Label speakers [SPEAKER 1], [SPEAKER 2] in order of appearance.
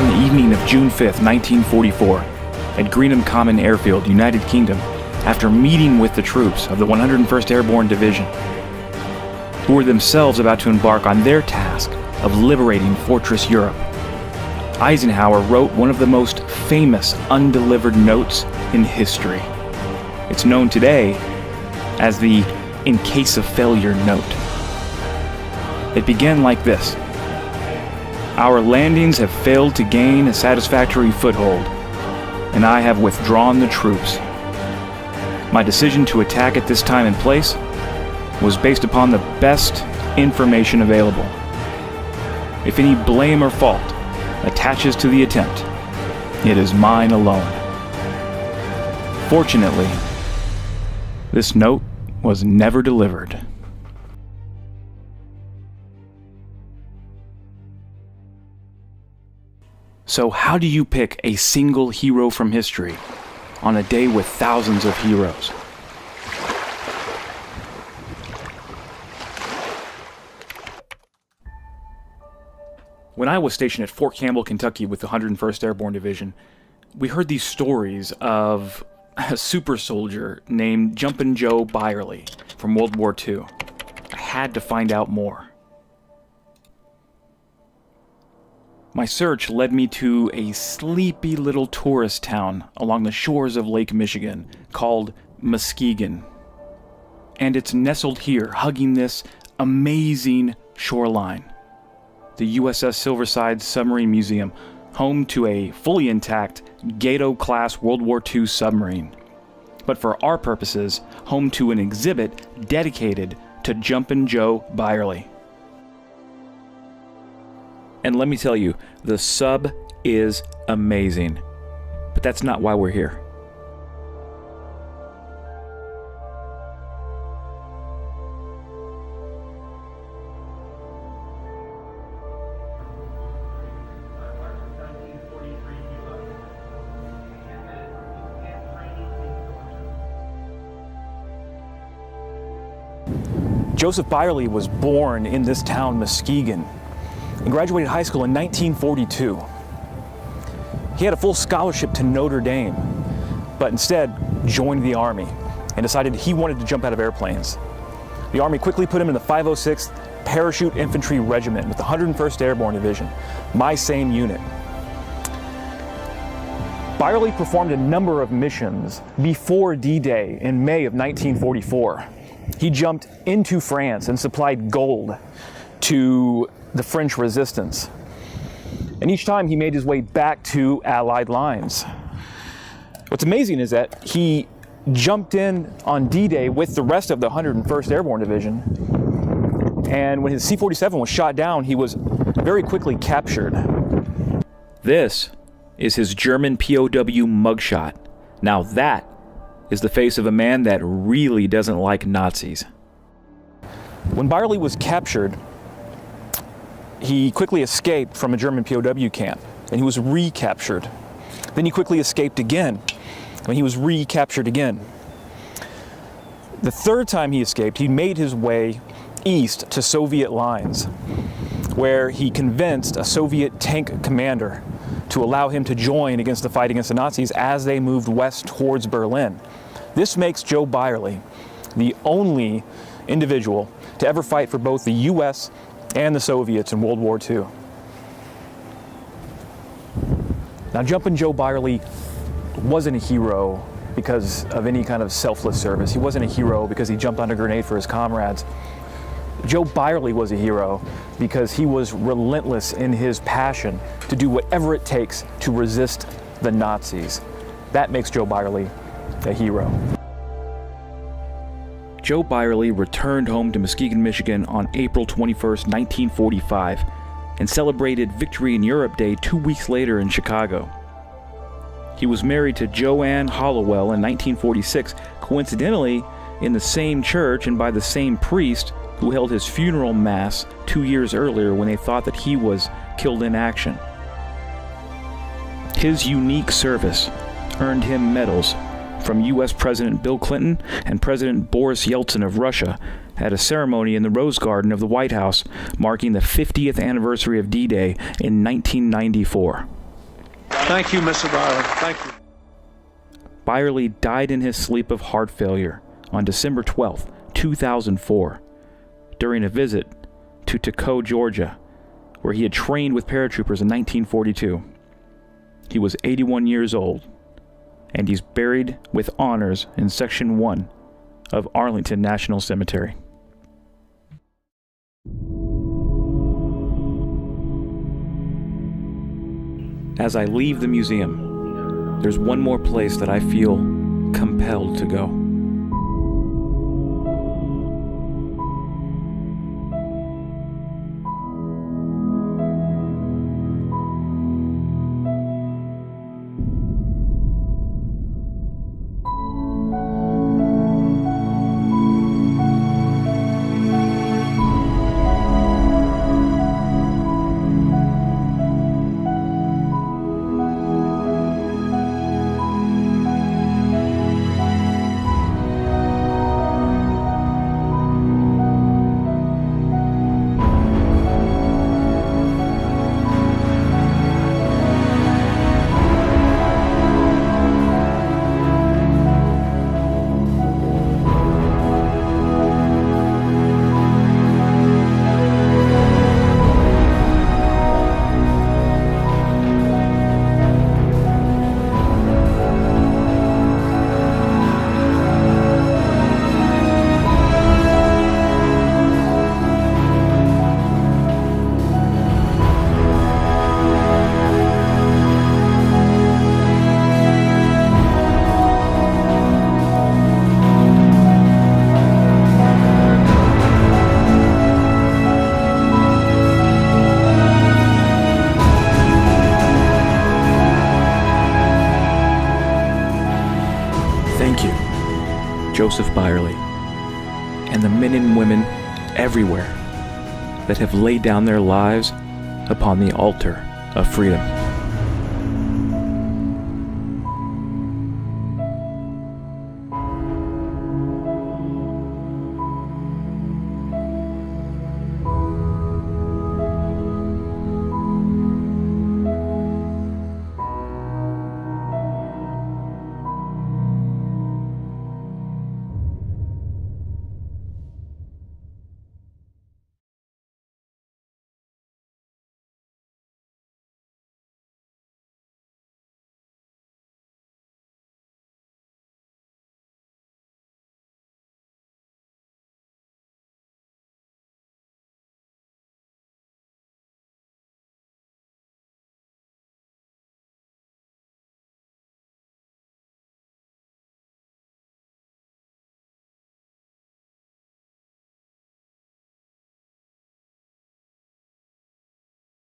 [SPEAKER 1] on the evening of June 5th, 1944, at Greenham Common Airfield, United Kingdom, after meeting with the troops of the 101st Airborne Division, who were themselves about to embark on their task of liberating Fortress Europe. Eisenhower wrote one of the most famous undelivered notes in history. It's known today as the "in case of failure" note. It began like this: "Our landings have failed to gain a satisfactory foothold, and I have withdrawn the troops. My decision to attack at this time and place was based upon the best information available. If any blame or fault attaches to the attempt, it is mine alone." Fortunately, this note was never delivered. So how do you pick a single hero from history on a day with thousands of heroes? When I was stationed at Fort Campbell, Kentucky with the 101st Airborne Division, we heard these stories of a super soldier named Jumpin' Joe Beyrle from World War II. I had to find out more. My search led me to a sleepy little tourist town along the shores of Lake Michigan called Muskegon. And it's nestled here, hugging this amazing shoreline. The USS Silverside Submarine Museum, home to a fully intact Gato-class World War II submarine. But for our purposes, home to an exhibit dedicated to Jumpin' Joe Beyrle. And let me tell you, the sub is amazing. But that's not why we're here. Joseph Beyrle was born in this town, Muskegon, and graduated high school in 1942. He had a full scholarship to Notre Dame, but instead joined the Army and decided he wanted to jump out of airplanes. The Army quickly put him in the 506th Parachute Infantry Regiment with the 101st Airborne Division, my same unit. Beyrle performed a number of missions before D-Day in May of 1944. He jumped into France and supplied gold to the French resistance. And each time he made his way back to Allied lines. What's amazing is that he jumped in on D-Day with the rest of the 101st Airborne Division. And when his C-47 was shot down, he was very quickly captured. This is his German POW mugshot. Now that is the face of a man that really doesn't like Nazis. When Beyrle was captured, he quickly escaped from a German POW camp, and he was recaptured. Then he quickly escaped again, and he was recaptured again. The third time he escaped, he made his way east to Soviet lines, where he convinced a Soviet tank commander to allow him to join against the fight against the Nazis as they moved west towards Berlin. This makes Joe Beyrle the only individual to ever fight for both the US and the Soviets in World War II. Now, Jumpin' Joe Beyrle wasn't a hero because of any kind of selfless service. He wasn't a hero because he jumped on a grenade for his comrades. Joe Beyrle was a hero because he was relentless in his passion to do whatever it takes to resist the Nazis. That makes Joe Beyrle a hero. Joe Beyrle returned home to Muskegon, Michigan on April 21st, 1945, and celebrated Victory in Europe Day 2 weeks later in Chicago. He was married to Joanne Hollowell in 1946, coincidentally in the same church and by the same priest who held his funeral mass 2 years earlier when they thought that he was killed in action. His unique service earned him medals from U.S. President Bill Clinton and President Boris Yeltsin of Russia at a ceremony in the Rose Garden of the White House marking the 50th anniversary of D-Day in 1994.
[SPEAKER 2] Thank you, Mr. Beyrle. Thank you.
[SPEAKER 1] Beyrle died in his sleep of heart failure on December 12, 2004, during a visit to Toccoa, Georgia, where he had trained with paratroopers in 1942. He was 81 years old, and he's buried with honors in Section 1 of Arlington National Cemetery. As I leave the museum, there's one more place that I feel compelled to go. Thank you, Joseph Beyrle, and the men and women everywhere that have laid down their lives upon the altar of freedom.